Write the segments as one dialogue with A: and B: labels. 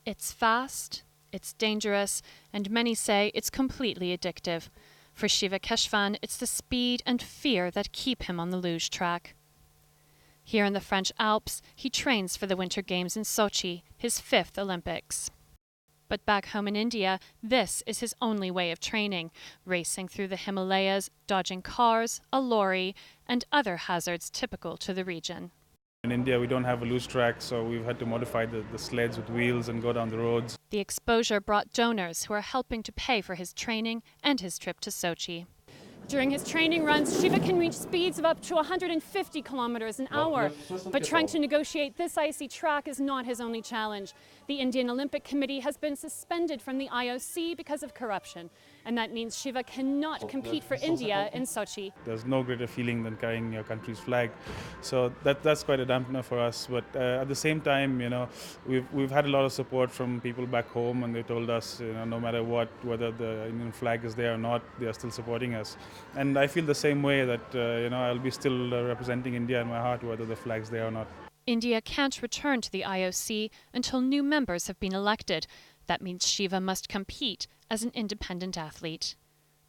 A: It's fast, it's dangerous, and many say it's completely addictive. For Shiva Keshavan, it's the speed and fear that keep him on the luge track. Here in the French Alps, he trains for the Winter Games in Sochi, his 5th Olympics. But back home in India, this is his only way of training, racing through the Himalayas, dodging cars, a lorry, and other hazards typical to the region.
B: In India, we don't have a loose track, so we've had to modify the sleds with wheels and go down the roads.
A: The exposure brought donors who are helping to pay for his training and his trip to Sochi. During his training runs, Shiva can reach speeds of up to 150 kilometers an hour. But trying to negotiate this icy track is not his only challenge. The Indian Olympic Committee has been suspended from the IOC because of corruption. And that means Shiva cannot compete for India in Sochi.
B: There's no greater feeling than carrying your country's flag. So that's quite a dampener for us. But at the same time, we've had a lot of support from people back home, and they told us, no matter what, whether the Indian flag is there or not, they are still supporting us. And I feel the same way that, I'll be still representing India in my heart, whether the flag's there or not.
A: India can't return to the IOC until new members have been elected. That means Shiva must compete as an independent athlete.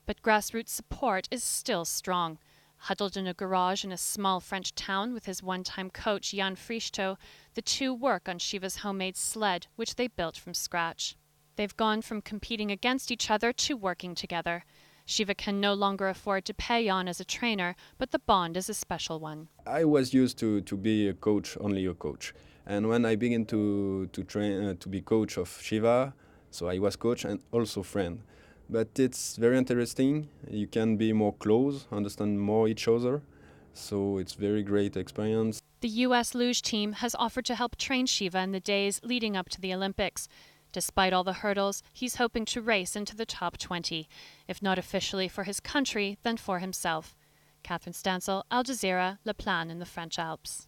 A: But grassroots support is still strong. Huddled in a garage in a small French town with his one-time coach Jan Frischto, the two work on Shiva's homemade sled, which they built from scratch. They've gone from competing against each other to working together. Shiva can no longer afford to pay Jan as a trainer, but the bond is a special one.
C: I was used to be a coach, only a coach. And when I began to train, to be coach of Shiva, so I was coach and also friend. But it's very interesting. You can be more close, understand more each other. So it's very great experience.
A: The US luge team has offered to help train Shiva in the days leading up to the Olympics. Despite all the hurdles, he's hoping to race into the top 20, if not officially for his country, then for himself. Catherine Stancl, Al Jazeera, Plagne in the French Alps.